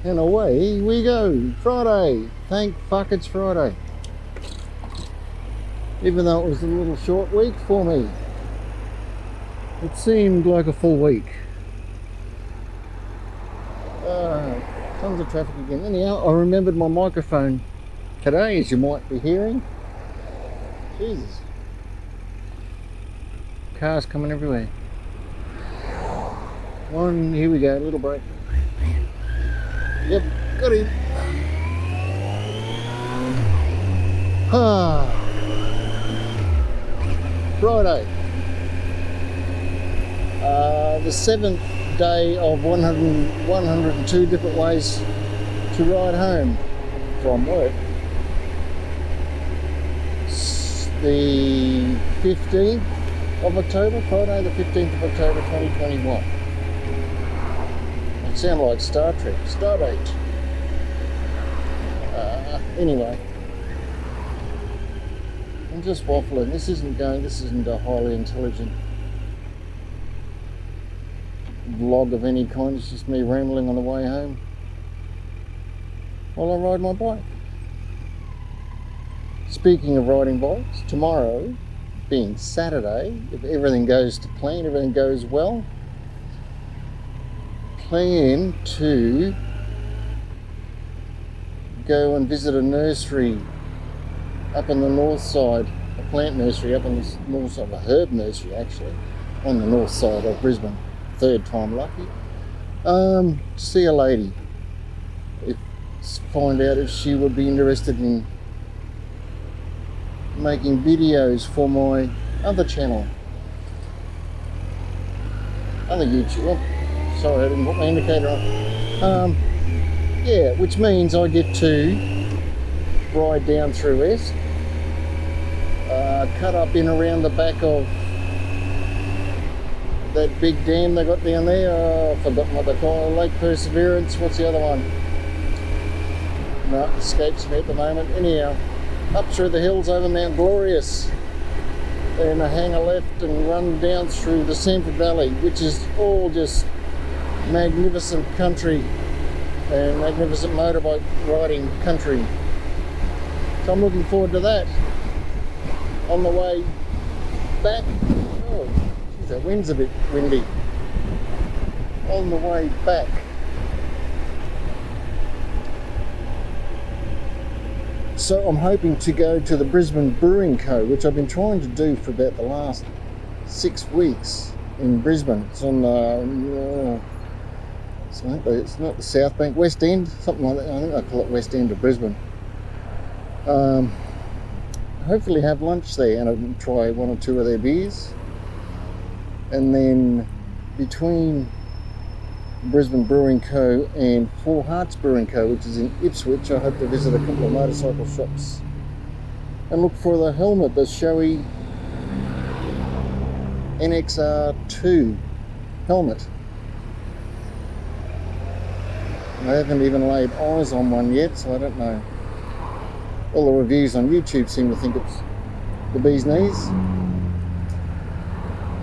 And away we go. Friday. Thank fuck it's Friday. Even though it was a little short week for me, it seemed like a full week. Tons of traffic again. Anyhow, I remembered my microphone today, as you might be hearing. Jesus. Cars coming everywhere. Here we go, little break. Yep, got him. Friday. The 7th day of 102 different ways to ride home from work. The 15th of October, Friday the 15th of October 2021. It sounds like Star Trek, Stardate. Anyway, I'm just waffling. This isn't a highly intelligent vlog of any kind. It's just me rambling on the way home while I ride my bike. Speaking of riding bikes, tomorrow being Saturday, if everything goes to plan, everything goes well, plan to go and visit a nursery up on the north side, a plant nursery up on the north side, a herb nursery actually, on the north side of Brisbane. Third time lucky. See a lady. Find out if she would be interested in making videos for my other channel. Other YouTube. Oh, sorry, I didn't put my indicator on. Yeah, which means I get to ride down through Esk, cut up in around the back of that big dam they got down there. I've forgotten what they call it. Lake Perseverance. What's the other one? No, escapes me at the moment. Anyhow, up through the hills over Mount Glorious, and I hang a left and run down through the Sanford Valley, which is all just magnificent country and magnificent motorbike riding country. So I'm looking forward to that. On the way back, oh, geez, that wind's a bit windy. On the way back, so I'm hoping to go to the Brisbane Brewing Co, which I've been trying to do for about the last 6 weeks in Brisbane. It's on it's not the South Bank, West End, something like that. I think I call it West End of Brisbane. Hopefully have lunch there and try one or two of their beers. And then between Brisbane Brewing Co and Four Hearts Brewing Co, which is in Ipswich, I hope to visit a couple of motorcycle shops and look for the helmet, the SHOEI NXR2 helmet. I haven't even laid eyes on one yet, so I don't know. All the reviews on YouTube seem to think it's the bee's knees.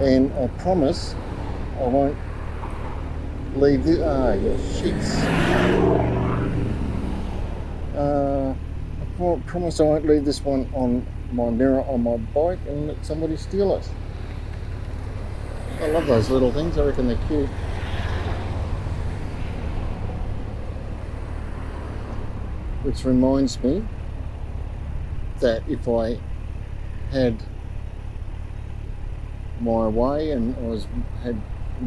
And I promise I won't leave this. Sheets. I promise I won't leave this one on my mirror on my bike and let somebody steal it. I love those little things, I reckon they're cute. Which reminds me that if I had my way and had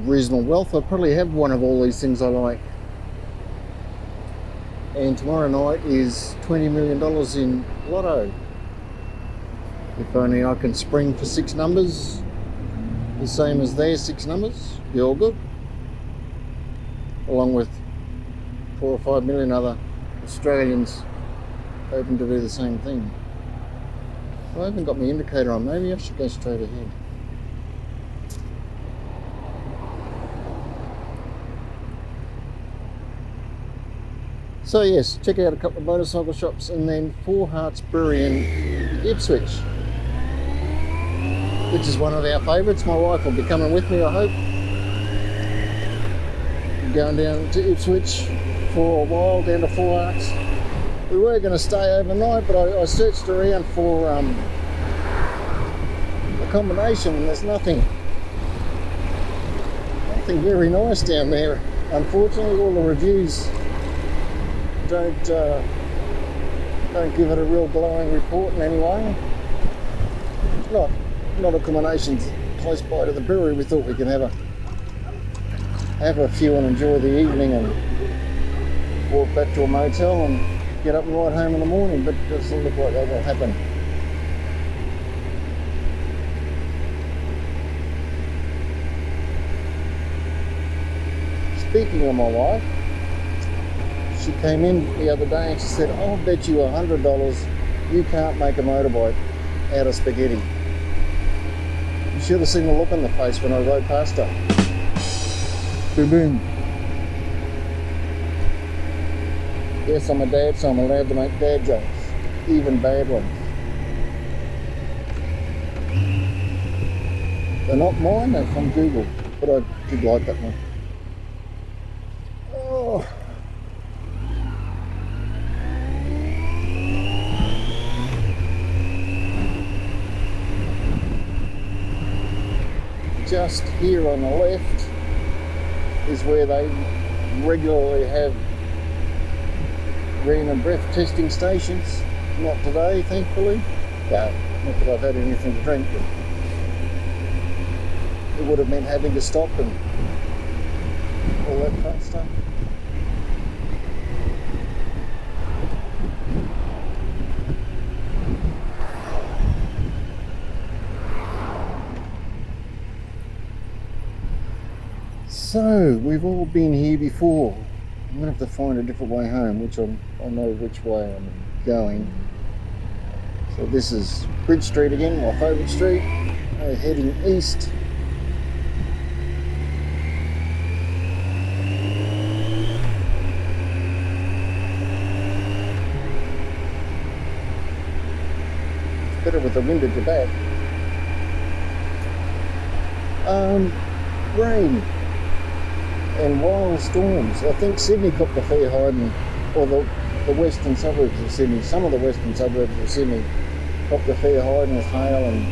reasonable wealth, I'd probably have one of all these things I like. And tomorrow night is $20 million in lotto. If only I can spring for 6 numbers, the same as their 6 numbers, be all good. Along with 4 or 5 million other Australians hoping to do the same thing. I haven't got my indicator on, maybe I should go straight ahead. So yes, check out a couple of motorcycle shops and then Four Hearts Brewery in Ipswich, which is one of our favourites. My wife will be coming with me, I hope. Going down to Ipswich for a while down to 4 Arcs. We were going to stay overnight, but I searched around for accommodation and there's nothing very nice down there. Unfortunately, all the reviews don't give it a real glowing report in any way. Not accommodations close by to the brewery. We thought we could have a few and enjoy the evening and walk back to a motel and get up and ride home in the morning, but it doesn't look like that will happen. Speaking of my wife, she came in the other day and she said, I'll bet you $100 you can't make a motorbike out of spaghetti. You should have seen the look on the face when I rode past her. Boom boom. Yes, I'm a dad, so I'm allowed to make dad jokes, even bad ones. They're not mine, they're from Google, but I did like that one. Oh. Just here on the left is where they regularly have random breath testing stations. Not today, thankfully. No, not that I've had anything to drink, but it would have meant having to stop and all that fun stuff. So, we've all been here before. I'm going to have to find a different way home, which I know which way I'm going. So this is Bridge Street again, my favourite street. We're heading east. It's better with the wind at your back. Rain and wild storms. I think Sydney copped a fair hiding, or the western suburbs of Sydney, some of the western suburbs of Sydney copped a fair hiding with hail and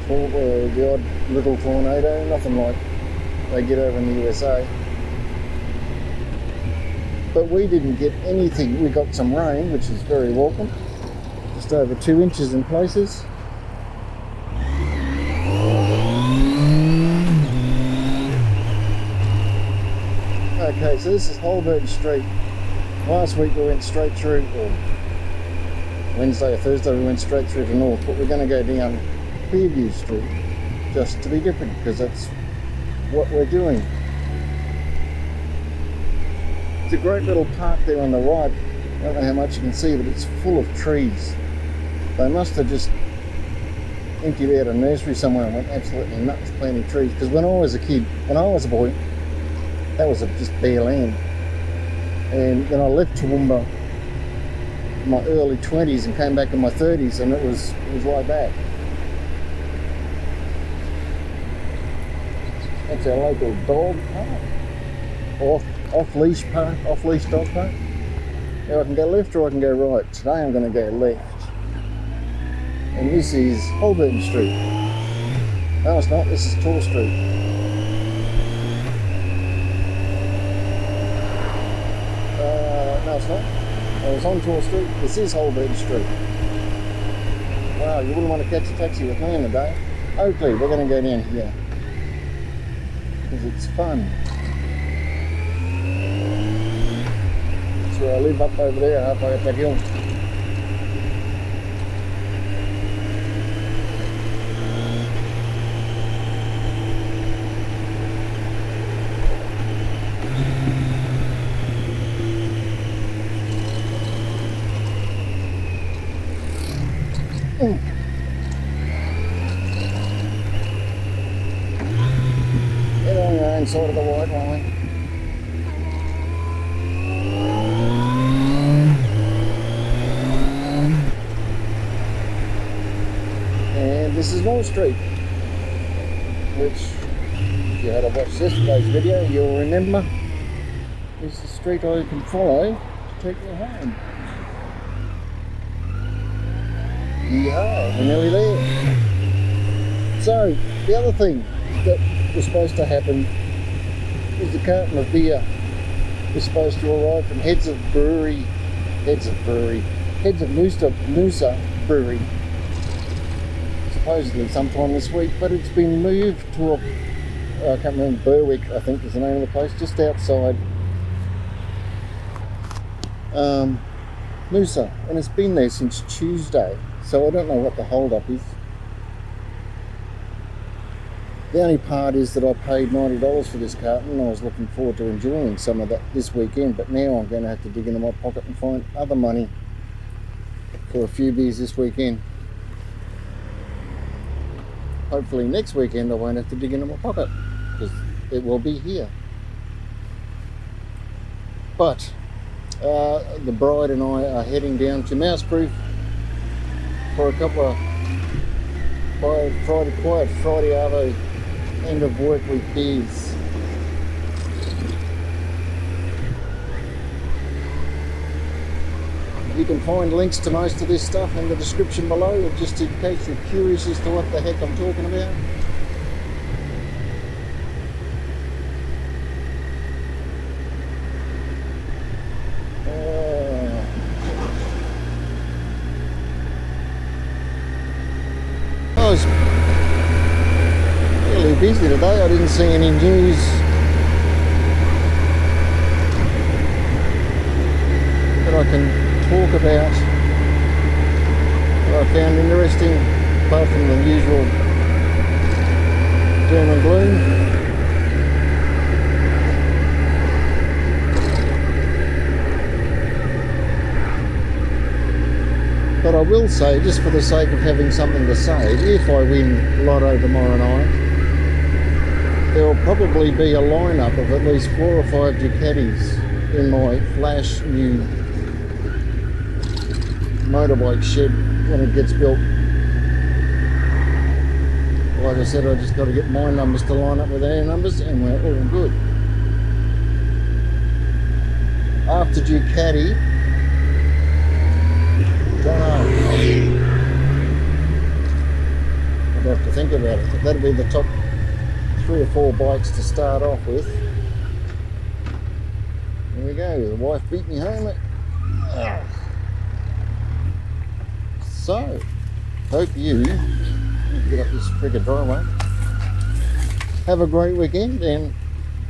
the odd little tornado, nothing like they get over in the USA. But we didn't get anything. We got some rain, which is very welcome, just over 2 inches in places. Okay, so this is Holborn Street. Last week we went straight through, or Wednesday or Thursday we went straight through to North, but we're going to go down Clearview Street just to be different, because that's what we're doing. It's a great little park there on the right. I don't know how much you can see, but it's full of trees. They must have just emptied out a nursery somewhere and went absolutely nuts planting trees, because when I was a kid, when I was a boy, that was just bare land. And then I left Toowoomba in my early 20s and came back in my 30s, and it was like that. That's our local dog park. Off-leash park, off-leash dog park. Now I can go left or I can go right. Today I'm going to go left. And this is Holborn Street. No, it's not. This is Tor Street. No, it's not. I was on Tor Street. This is Holborn Street. Wow, you wouldn't want to catch a taxi with me in the day. Oakley, we're going to go down here, because it's fun. That's where I live, up over there, halfway up that hill. Get on your own side of the white line. And this is North Street, which, if you had watched yesterday's video, you'll remember is the street I can follow to take me home. Yeah, we're nearly there. So, the other thing that was supposed to happen is the carton of beer was supposed to arrive from Heads of NOOSE Brewery, supposedly sometime this week, but it's been moved to a, I can't remember, Berwick I think is the name of the place, just outside NOOSE, and it's been there since Tuesday, so I don't know what the hold up is. The only part is that I paid $90 for this carton and I was looking forward to enjoying some of that this weekend, but now I'm going to have to dig into my pocket and find other money for a few beers this weekend. Hopefully next weekend I won't have to dig into my pocket because it will be here. But the bride and I are heading down to Mouseproof for a couple of quiet Friday Arvo end of work week beers. You can find links to most of this stuff in the description below, just in case you're curious as to what the heck I'm talking about. I was really busy today. I didn't see any news that I can talk about that I found interesting, apart from the usual doom and gloom. But I will say, just for the sake of having something to say, if I win Lotto tomorrow night, there will probably be a lineup of at least 4 or 5 Ducatis in my flash new motorbike shed when it gets built. Like I said, I just got to get my numbers to line up with their numbers and we're all good. After Ducati, don't know. I'd have to think about it, but that'll be the top 3 or 4 bikes to start off with. There we go, the wife beat me home. So, hope you get up this friggin' driveway. Have a great weekend, and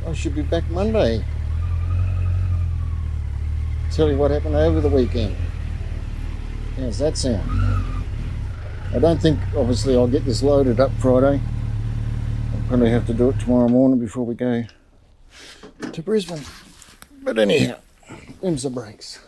I should be back Monday. Tell you what happened over the weekend. How's that sound? I don't think, obviously, I'll get this loaded up Friday. I'll probably have to do it tomorrow morning before we go to Brisbane. But anyhow, them's the breaks.